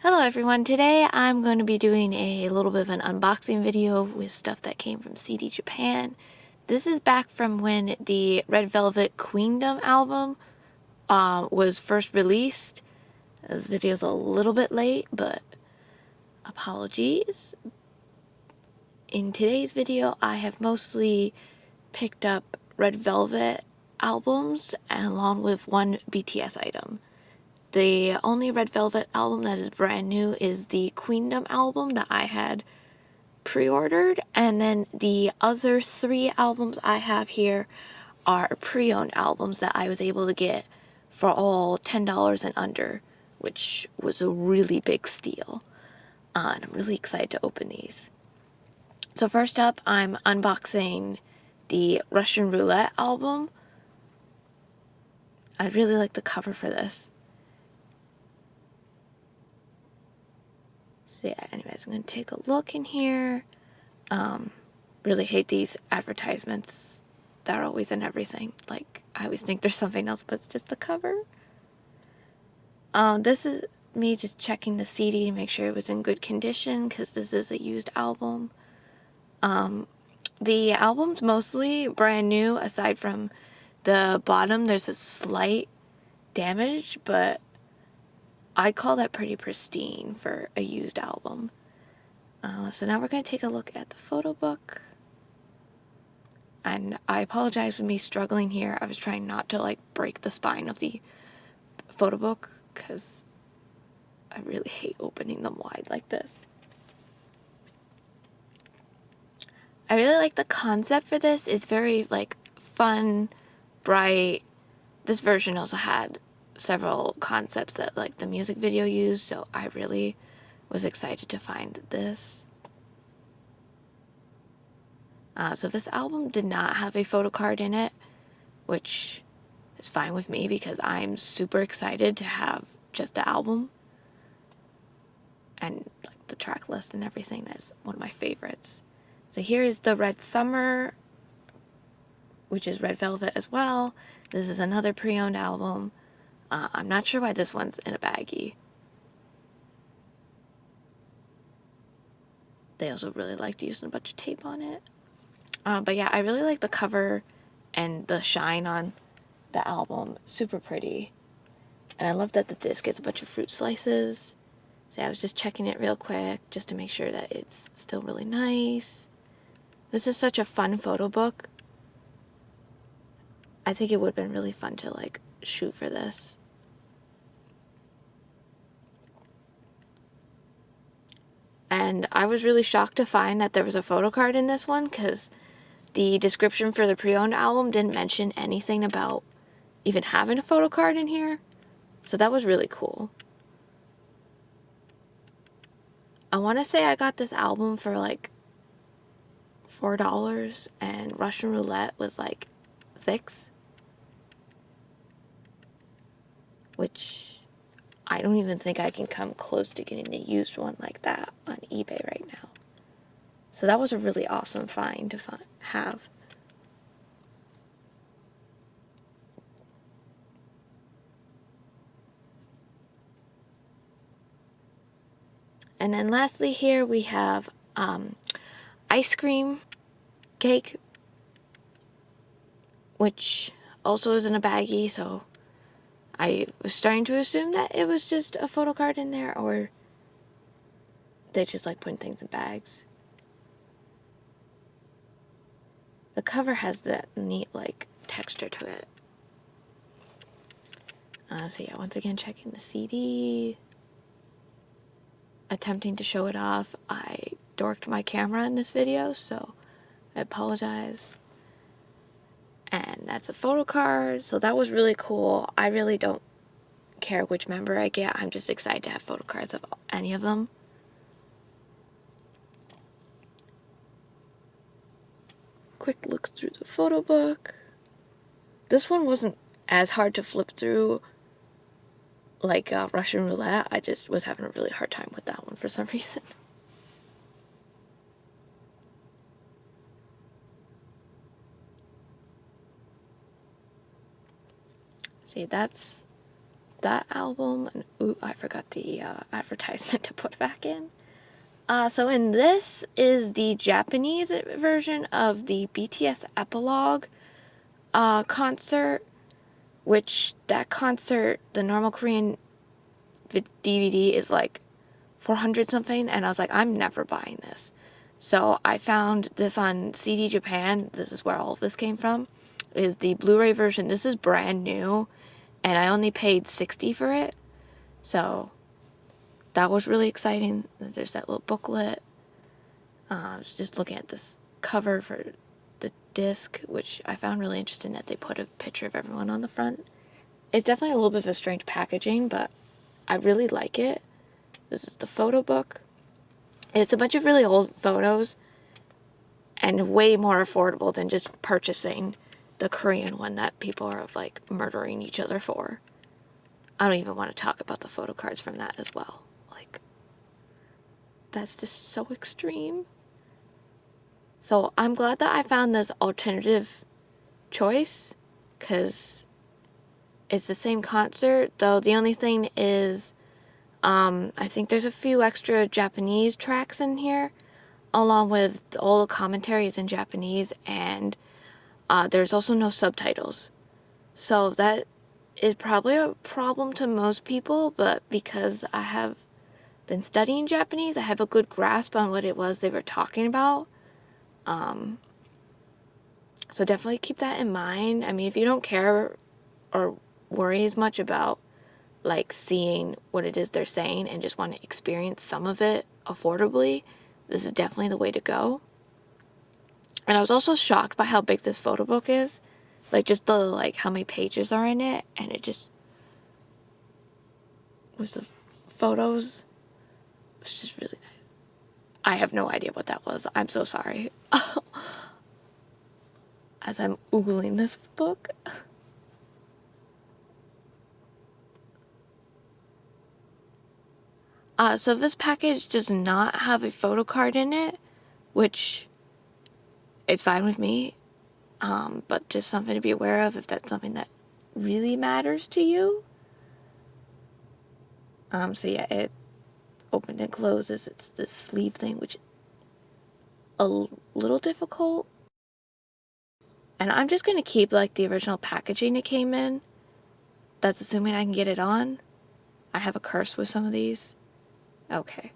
Hello everyone, today I'm going to be doing a little bit of an unboxing video with stuff that came from CD Japan. This is back from when the Red Velvet Queendom album was first released. This video's a little bit late, but apologies. In today's video, I have mostly picked up Red Velvet albums along with one BTS item. The only Red Velvet album that is brand new is the Queendom album that I had pre-ordered, and then the other 3 albums I have here are pre-owned albums that I was able to get for all $10 and under, which was a really big steal. And I'm really excited to open these. So first up, I'm unboxing the Russian Roulette album. I really like the cover for this. So yeah, anyways, I'm going to take a look in here. Really hate these advertisements that are always in everything. Like, I always think there's something else, but it's just the cover. This is me just checking the CD to make sure it was in good condition, because this is a used album. The album's mostly brand new, aside from the bottom. There's a slight damage, but I call that pretty pristine for a used album. So now we're going to take a look at the photo book. And I apologize for me struggling here. I was trying not to break the spine of the photo book because I really hate opening them wide like this. I really like the concept for this. It's very fun, bright. This version also had several concepts that the music video used, so I really was excited to find this. So this album did not have a photo card in it, which is fine with me because I'm super excited to have just the album. And the track list and everything is one of my favorites. So here is the Red Summer, which is Red Velvet as well. This is another pre-owned album. I'm not sure why this one's in a baggie. They also really liked using a bunch of tape on it. But yeah, I really like the cover and the shine on the album. Super pretty. And I love that the disc gets a bunch of fruit slices. So yeah, I was just checking it real quick just to make sure that it's still really nice. This is such a fun photo book. I think it would have been really fun to shoot for this. And I was really shocked to find that there was a photo card in this one, because the description for the pre-owned album didn't mention anything about even having a photo card in here. So that was really cool. I want to say I got this album for $4, and Russian Roulette was $6. Which I don't even think I can come close to getting a used one like that on eBay right now. So that was a really awesome find to have. And then lastly here we have ice cream cake, which also is in a baggie, so I was starting to assume that it was just a photo card in there, or they just putting things in bags. The cover has that neat texture to it. So yeah, once again checking the CD. Attempting to show it off. I dorked my camera in this video, so I apologize. And that's a photo card, so that was really cool. I really don't care which member I get. I'm just excited to have photo cards of any of them. Quick look through the photo book. This one wasn't as hard to flip through like Russian Roulette. I just was having a really hard time with that one for some reason. See, that's that album. And ooh, I forgot the advertisement to put back in. So in this is the Japanese version of the BTS Epilogue concert, which that concert, the normal Korean DVD is like 400 something, and I was like, I'm never buying this. So I found this on CD Japan. This is where all of this came from. Is the Blu-ray version. This is brand new, and I only paid $60 for it. So that was really exciting. There's that little booklet. I was just looking at this cover for the disc, which I found really interesting that they put a picture of everyone on the front. It's definitely a little bit of a strange packaging, but I really like it. This is the photo book. It's a bunch of really old photos and way more affordable than just purchasing the Korean one that people are like murdering each other for. I don't even want to talk about the photo cards from that as well. Like, that's just so extreme. So I'm glad that I found this alternative choice, because it's the same concert, though the only thing is I think there's a few extra Japanese tracks in here, along with all the commentaries in Japanese, and there's also no subtitles. So that is probably a problem to most people, but because I have been studying Japanese, I have a good grasp on what it was they were talking about. So definitely keep that in mind. I mean, if you don't care or worry as much about like seeing what it is they're saying and just want to experience some of it affordably, this is definitely the way to go. And I was also shocked by how big this photo book is. Like, just the, like, how many pages are in it, and it just was the photos. It's just really nice. I have no idea what that was. I'm so sorry. As I'm oogling this book. So this package does not have a photo card in it, which is fine with me. But just something to be aware of if that's something that really matters to you. So yeah, it opened and closes. It's this sleeve thing, which is a little difficult. And I'm just going to keep like the original packaging it came in. That's assuming I can get it on. I have a curse with some of these. Okay.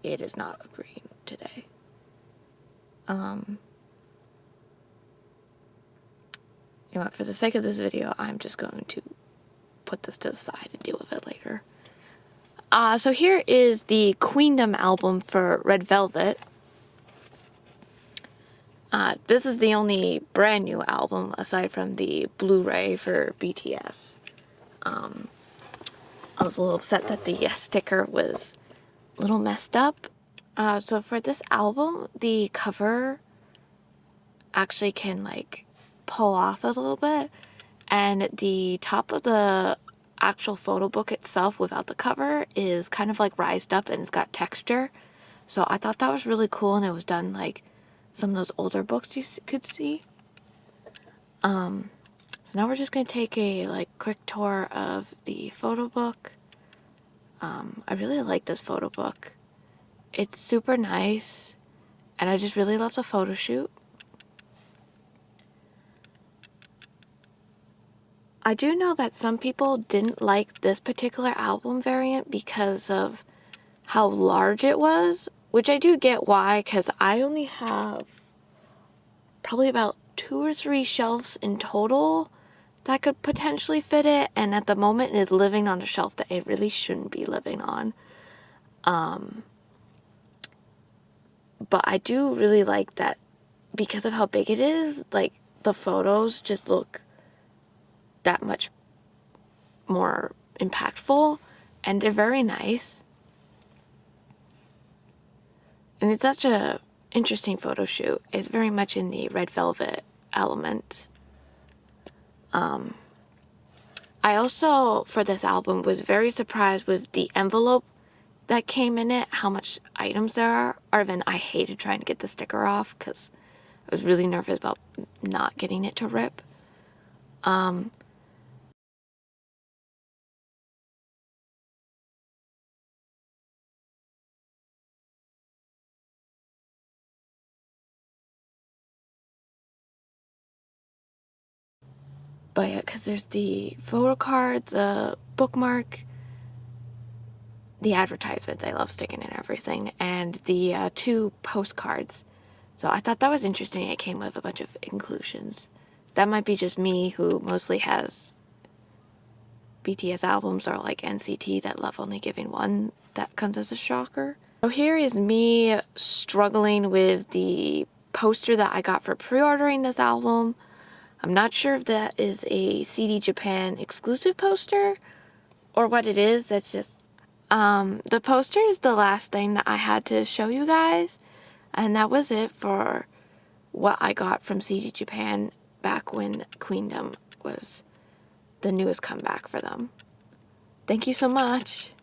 It is not agreeing today. You know what, for the sake of this video, I'm just going to put this to the side and deal with it later. So here is the Queendom album for Red Velvet. This is the only brand new album aside from the Blu-ray for BTS. I was a little upset that the sticker was a little messed up. So for this album, the cover actually can like pull off a little bit, and the top of the actual photo book itself without the cover is kind of like rised up and it's got texture. So I thought that was really cool, and it was done like some of those older books you could see. So now we're just gonna take a like quick tour of the photo book. I really like this photo book. It's super nice, and I just really love the photo shoot. I do know that some people didn't like this particular album variant because of how large it was, which I do get why, because I only have probably about 2 or 3 shelves in total that could potentially fit it, and at the moment it is living on a shelf that it really shouldn't be living on. But I do really like that because of how big it is, like the photos just look that much more impactful, and they're very nice. And it's such a interesting photo shoot. It's very much in the Red Velvet element. I also, for this album, was very surprised with the envelope that came in it, how much items there are. Or even I hated trying to get the sticker off because I was really nervous about not getting it to rip. But yeah, because there's the photo cards, bookmark, the advertisements I love sticking in everything, and the 2 postcards. So I thought that was interesting. It came with a bunch of inclusions. That might be just me, who mostly has BTS albums, or like NCT that love only giving one. That comes as a shocker. So here is me struggling with the poster that I got for pre-ordering this album. I'm not sure if that is a CD Japan exclusive poster or what it is. That's just the poster is the last thing that I had to show you guys, and that was it for what I got from CD Japan back when Queendom was the newest comeback for them. Thank you so much.